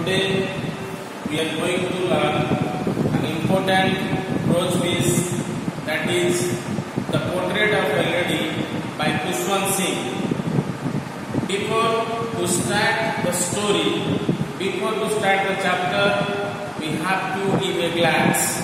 Today we are going to learn an important prose piece, that is the Portrait of a Lady by Kushwant Singh. Before to start the story, before to start the chapter, we have to give a glance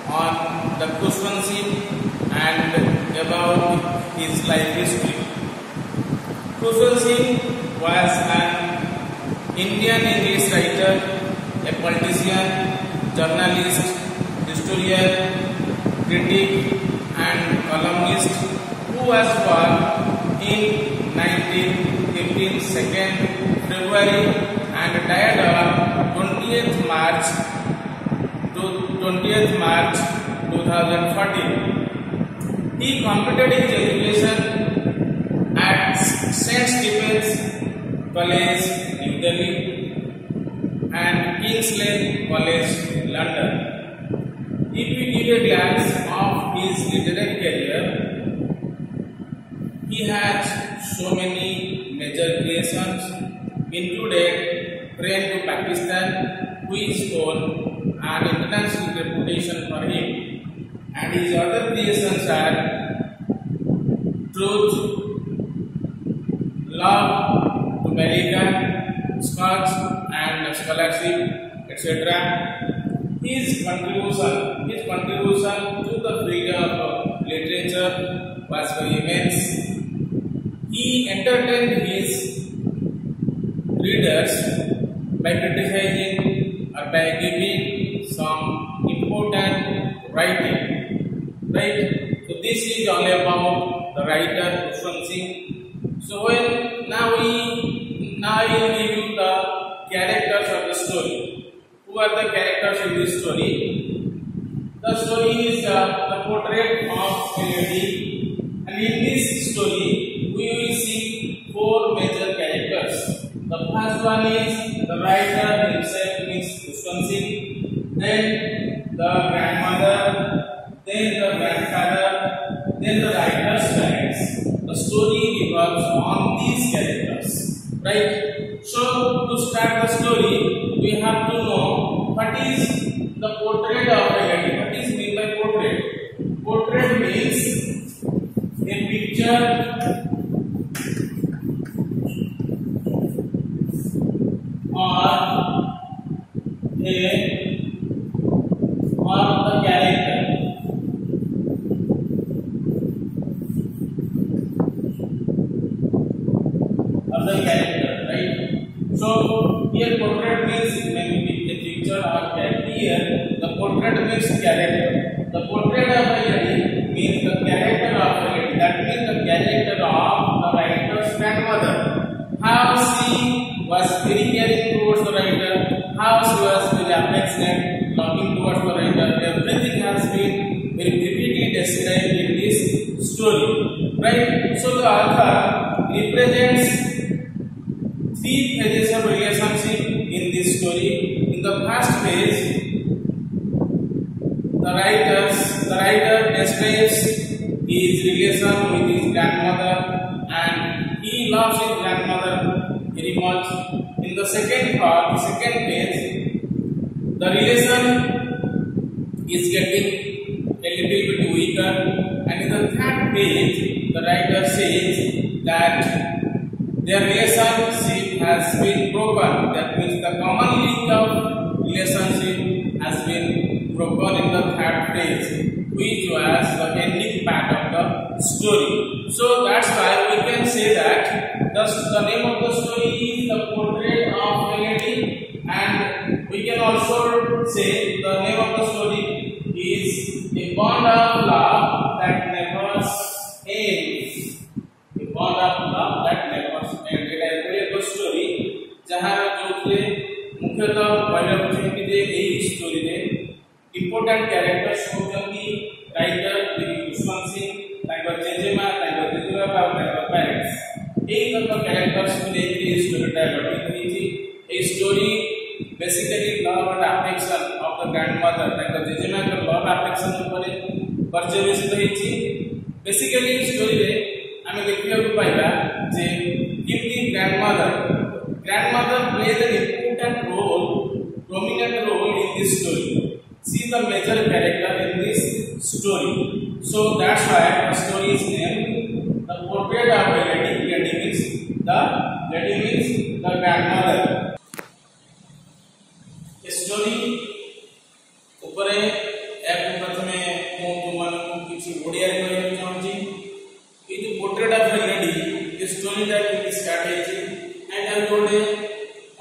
on the Kushwant Singh and about his life history. Kushwant Singh was an Indian English writer, a politician, journalist, historian, critic and columnist who was born in 1915 2nd February and died on 20th March 2014. He completed his education at St. Stephen's College, New Delhi and King's Lane College, London. If we give a glance of his literary career, he has so many major creations, included Train to Pakistan, which won an international reputation for him, and his other creations are Truth, Love, American, Scotch and Scholarship, etc. His contribution to the freedom of literature was very immense. He entertained his readers by criticizing or by giving some important writing. Right? So this is all about the writer Kushwant Singh. So now I will give you the characters of the story. Who are the characters in this story? The story is the portrait of a lady, and in this story we will see four major characters. The first one is the writer himself, means Kushwant Singh, then the grandmother, then the grandfather, then the writer's parents. The story revolves on these characters. Right? So to start the story, we have to know what is the portrait of a lady. What is meant by portrait? Portrait means a picture or the character. So here portrait means maybe a picture or character. Here the portrait means character. The portrait of a lady means the character of a lady. That means the character of the writer's grandmother. How she was very caring towards the writer, how she was very affectionate, loving towards the writer. Everything has been very vividly described in this story. Right? So the author represents three phases of relationship in this story. In the first phase, the writer describes his relation with his grandmother, and he loves his grandmother very much. In the second phase, the relation is getting a little bit weaker, and in the third phase, the writer says that their relationship has been broken. That means the common link of relationship has been broken in the third phase, which was the ending part of the story. So that's why we can say that the name of the story is the Portrait of a Lady, and we can also say the name of the story is a bond of love that never ends. A bond of love that never story जहां जो मुख्यतः पहले बुझे कि एही story रे important characters होचंती writer Khushwant Singh, ताकर जेजेमा, ताकर जेजेबापा, ताकर पेरेंट्स, एही तक कैरेक्टर्स को लेके ये स्टोरी डेवलप हुई थी. A story basically love and affection of the grandmother, ताकर जेजेमा का लव अफेक्शन ऊपर पर्यवेसित हुई थी. बेसिकली स्टोरी रे आमे देखिया को पाइबा जे grandmother played an important role this story. She is the major character in this story. So that's why the story is named The Portrait of a Lady. Lady means the grandmother. Story उपरे एक प्रथमे मो तुमन किछि ओडिया रे कहै चाहूची इ जो portrait of a lady this story that is start हेछि and I told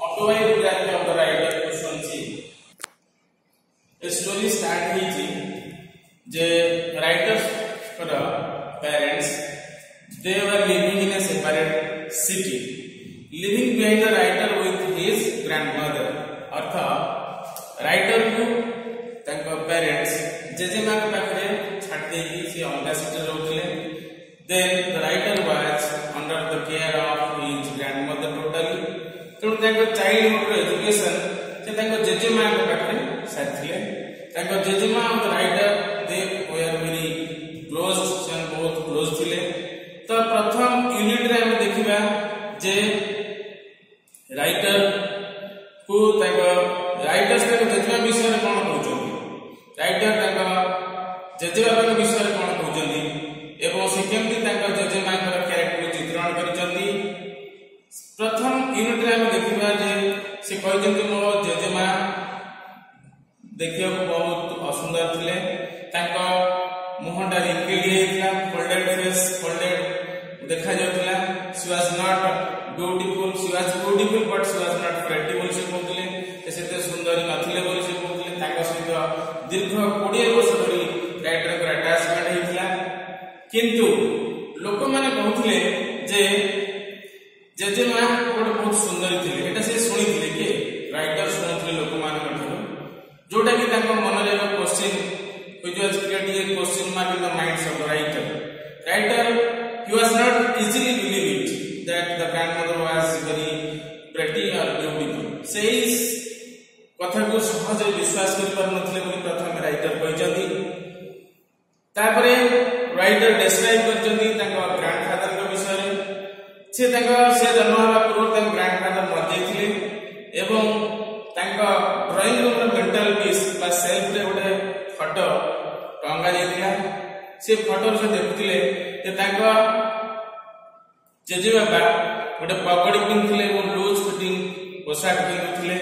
autobiography of the writer question छी स्टोरी स्टार्ट हेछि जे writers for parents they were living in a separate city living behind the writer with his grandmother अर्थात writer को तंको parents जेजेमा के पाखरे छाड़ देकी से अलग सिटी रहउथिले then the writer was under the care of his grandmother totally तो तंको चाइल्डहुड एजुकेशन से तंको जेजेमा के पाखरे साथिले तंको जेजेमा of the writer they were very close से बहुत क्लोज थिले तो प्रथम यूनिट रे हम देखिबा जे राइटर को तंको राइटर्स के जेजेमा विषय रे कोन कहउछन राइटर तंको जेजेमा के विषय रे कोन कहउछन एवं से केमती तंको जेजेमा के कैरेक्टर चित्रण करिसंती प्रथम यूनिट रे हम देखिबा जे से कहउछन मो जेजेमा देखियो बहुत असुंदर थिले तंको मुहटा रिंकेली हेतला फोल्डेड फेस फोल्डेड देखा जाउतला she was not beautiful she was beautiful but she was not pretty से कहउतले सेते सुंदर नथिले बोली से कहउतले ताका सहित दीर्घ 20 वर्ष धरि राइटर को अटैचमेंट हेतला किंतु लोक माने कहउतले जे जेजेमा बहुत सुंदर थिले एटा से सुनिथिले के राइटर सुनिथिले लोक माने कठिन जोटा कि ताका मन रे question which was creating a question mark in the minds of the writer. Writer, he was not easily believe it that the grandmother was very pretty or beautiful. Says कथा को सहज विश्वास कर पर नथले बोली प्रथम राइटर कहजंती तापरे राइटर डिस्क्राइब करजंती ताका ग्रैंडफादर के विषय रे से ताका से जन्म होगा पूर्व ताका ग्रैंडफादर मर जायथिले एवं ताका ड्राइंग रूम रे मेंटल पीस बा सेल्फ रे ओडे फोटो टंगा जायतिला से फोटो से देखुतिले जे ताका जेजे बाबा ओडे पगड़ी पिनथिले और लूज फिटिंग पोशाक पिनथिले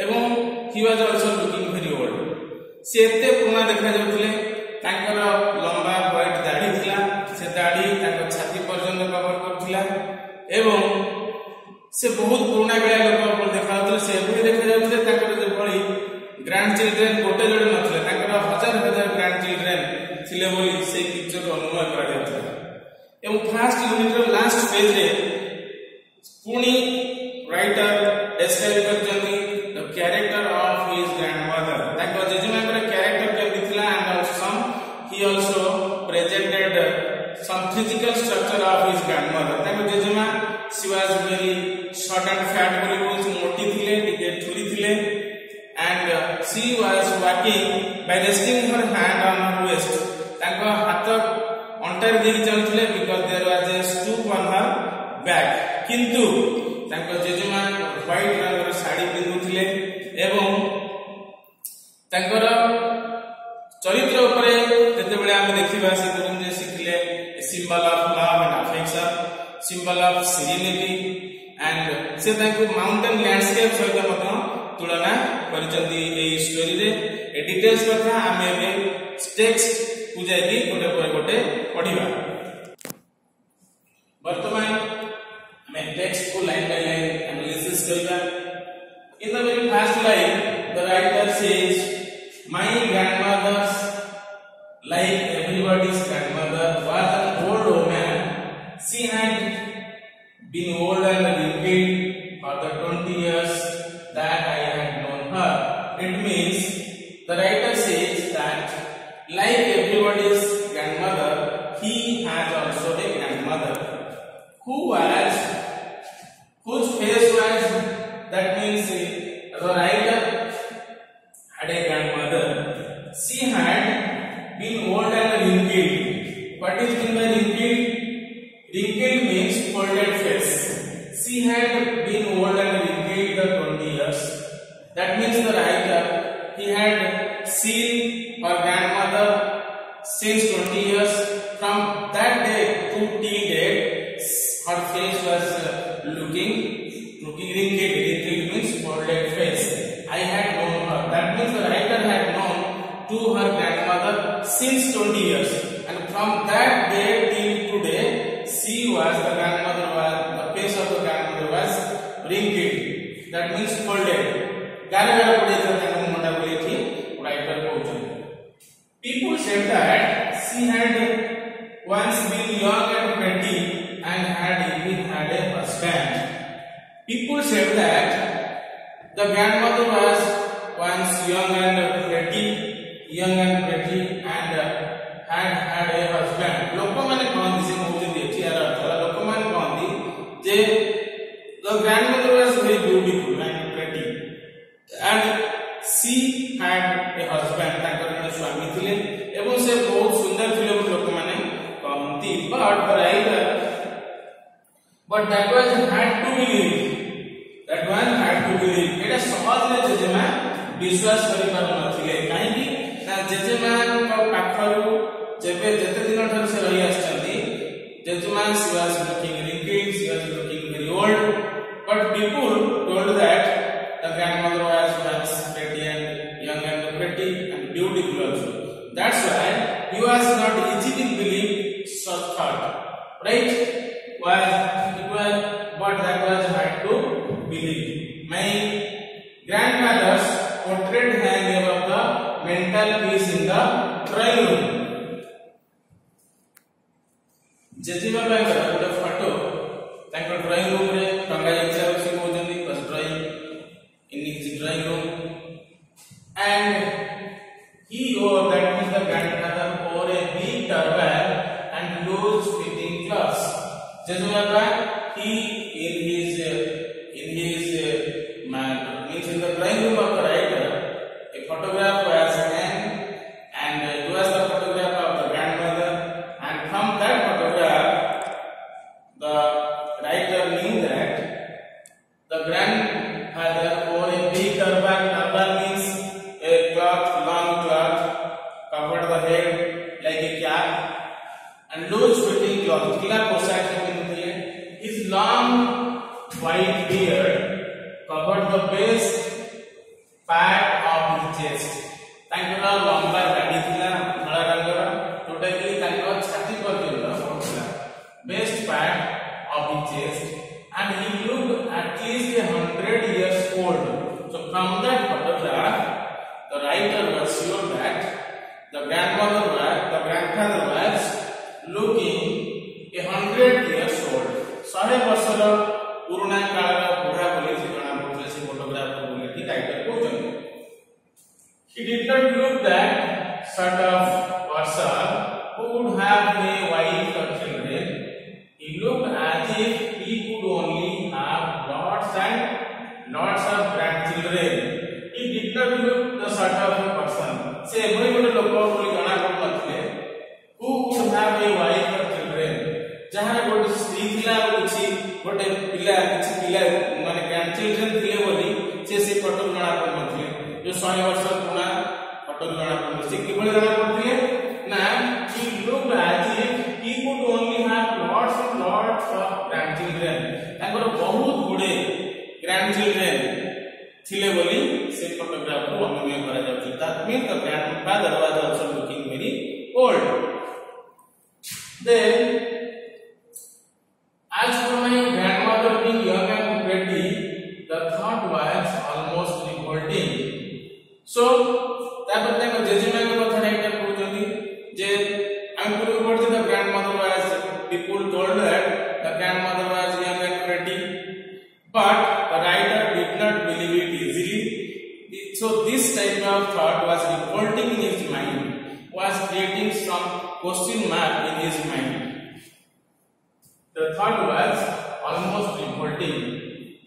एवं he was also looking very old से एते पुराना देखा जाउथिले तांकर लंबा व्हाइट दाढ़ी थिला से दाढ़ी तांकर छाती पर्यंत कवर करथिला एवं से बहुत पुराना गया लोक पर देखा जाउथिले से भी देखा जाउथिले तांकर जे बळी ग्रैंड चिल्ड्रेन गोटे जोड़े नथिले तांकर हजार हजार ग्रैंड चिल्ड्रेन थिले बोली से पिक्चर को अनुमान करा जाउथिला एवं फर्स्ट यूनिट रो लास्ट पेज रे पुनी राइटर डिस्क्राइब करजंती the character of his grandmother ताको जेजेमा के कैरेक्टर के दिखला and also he also presented some physical structure of his grandmother ताको जेजेमा she was very short and fat बोली बहुत मोटी थिले टिके थुली थिले and she was walking by resting her hand on her waist ताको हाथ अंटर देई चलथिले because there was a stoop on her back किंतु ताको जेजेमा व्हाइट रंगर साड़ी पिंधुथिले एवं तांकर चरित्र उपरे जते बेले हम देखिबा से गुरुम जे सिखले symbol of love and affection symbol of serenity and से तांको माउंटेन लैंडस्केप सहित मत तुलना करचंदी ए स्टोरी रे ए डिटेल्स कथा हम एबे टेक्स्ट को जाई कि गोटे पर गोटे पढिबा वर्तमान मैं टेक्स्ट को लाइन बाय लाइन एनालिसिस करिबा In the very first line, the writer says, "My grandmother's, like everybody's grandmother, was an old woman. She had been old and wrinkled for the 20 years that I had known her." It means the writer says that, like everybody's grandmother, he has also a grandmother whose face was. That means the writer had a grandmother. She had been old and wrinkled. What is meant by wrinkled? Wrinkled means folded face. She had been old and wrinkled for 20 years. That means the writer, he she was looking wrinkled. Wrinkled means folded face. I had known her. That means the writer had known to her grandmother since 20 years, and from that day till today, the face of the grandmother was wrinkled. That means folded. People said that she had once been young and pretty and had even had a husband. People said that the grandmother was once young and pretty and had had a husband. Lokamane kahandi se mohujandi echi ara artha lokamane kahandi je the grandmother was very beautiful and pretty and she had a husband. Takar jane swami thile ebon se bahut sundar thile boli lokamane kahandi, but that was had to believe. That one had to believe. Eta सहज ले जेजेमा विश्वास करि पारु नथिले काहे कि ना जेजेमा को पाखरु जेबे जते दिन ठर से रही आछथि जेजेमा she was looking wrinkled, she was looking very old, but people told that the grandmother was once pretty and young and pretty and beautiful also. That's why he was not easily believe such thought, right? But that was hard to believe. My grandmother's portrait hang above the mental piece in the drawing room. जेजेमा बाय गोटे photo ताको drawing room रे टंगा जायछा से कहउजंदी बस drawing in his drawing room and he wore, that means the grandmother wore a big turban and loose fitting clothes. Jejeema he in his means in the drawing room of the writer, a photograph was hanged, and it was the photograph of the grandmother, and from that photograph the writer knew that the grandfather wore a big turban. Turban means a cloth, long cloth covered the head like a cap, and loose fitting cloth khila poshak pinthile. His long white beard covered the base part of his chest. तांकर लंबा दाढ़ी थिला धला रंगर जोटा कि तांकर छाती पर्यंत पहुंचला best part of his chest, and he looked at least 100 years old. So from that photograph the writer was sure that the grandfather was looking 100 years old. 100 ବର୍ଷର ପୁରୁଣା କାଳର ବୁଢା ବୋଲି ଜଣା ପଡୁଥିଲା ସେ ଫଟୋଗ୍ରାଫ ବୋଲି କି ଟାଇଟଲ କହୁଛନ୍ତି. He did not look that sort of person who would have a wife or children. He looked as if he could only have lots of grandchildren. He did not look the sort of a person. Se ephori gote lokko boli jana pଡୁନଥିଲେ who would have a wife or children. जहां गोटे स्त्री थिला अछि गोटे पिला किछि पिला माने ग्रैंडचिल्ड्रन थिले बोली से फोटो जणा पडनथिले जो 100 वर्ष पुना फोटो जणा पडन से केवल जणा पडथिले ना he looked as if he could only have lots of grandchildren. ताकर बहुत गुडे grandchildren थिले बोली से फोटोग्राफ को अनुमय करा जाउछि. That means the grandfather was also looking very old. Then as for my grandmother being young and pretty, the thought was almost revolting. So, तापर ताको जेजेमा को कथा डाइटा कहउछथि जे I'm going to report that the grandmother was, people told that the grandmother was young and pretty, but the writer did not believe it easily. So this type of thought was revolting in his mind, was creating some question mark in his mind. The thought was almost revolting.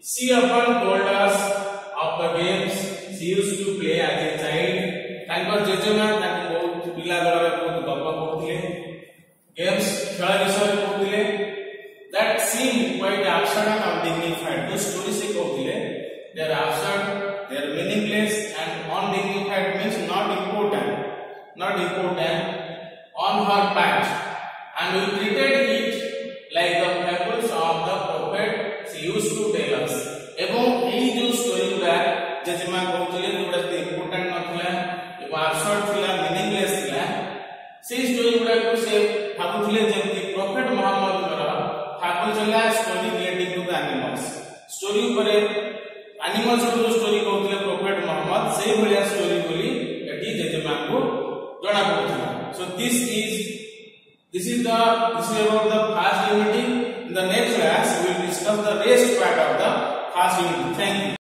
She often told us of the games she used to play as a child. तांकर जेजेमा तांको बहुत पिला बेला बहुत गप्प कहउथिले, games खेल विषय कहउथिले, that seemed quite absurd and undignified. The story se कहउथिले they are absurd, they are meaningless and undignified means not important on her part, and we treated it like the fables of the जेजेमा कहउतले जोडा important नथला एवं absurd थिला meaningless थिला से story गुडा को से भाबुथले जेमति profit Mohammad कर ठाकुर चला story relating to the animals story ऊपर एनिमल्स को स्टोरी कहउतले प्रॉफिट मोहम्मद से भलिया स्टोरी बोली एटी जेजेमा को जणा पड़थला so this is about the fast limiting. In the next class we will discuss the rest part of the fast limiting. Thank you.